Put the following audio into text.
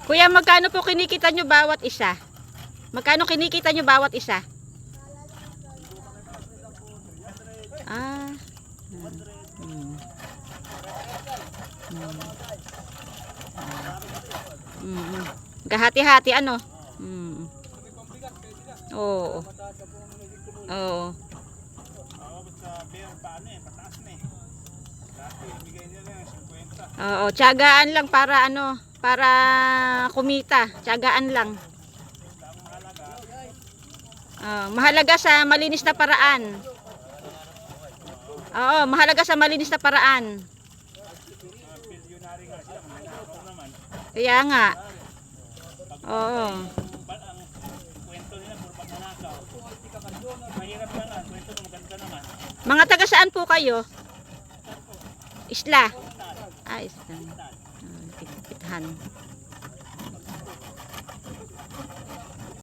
Kuya, magkano po kinikita nyo bawat isa? Magkano kinikita nyo bawat isa? Ah. Hmm. Hmm. Gahati-hati ano? Hmm. Oo. Oo. Oo, tiyagaan lang para ano, para kumita. Tiyagaan lang. Mahalaga sa malinis na paraan. Oo, mahalaga sa malinis na paraan. Kaya nga. Oo. Mga taga saan po kayo? Isla. Isla. Pithan.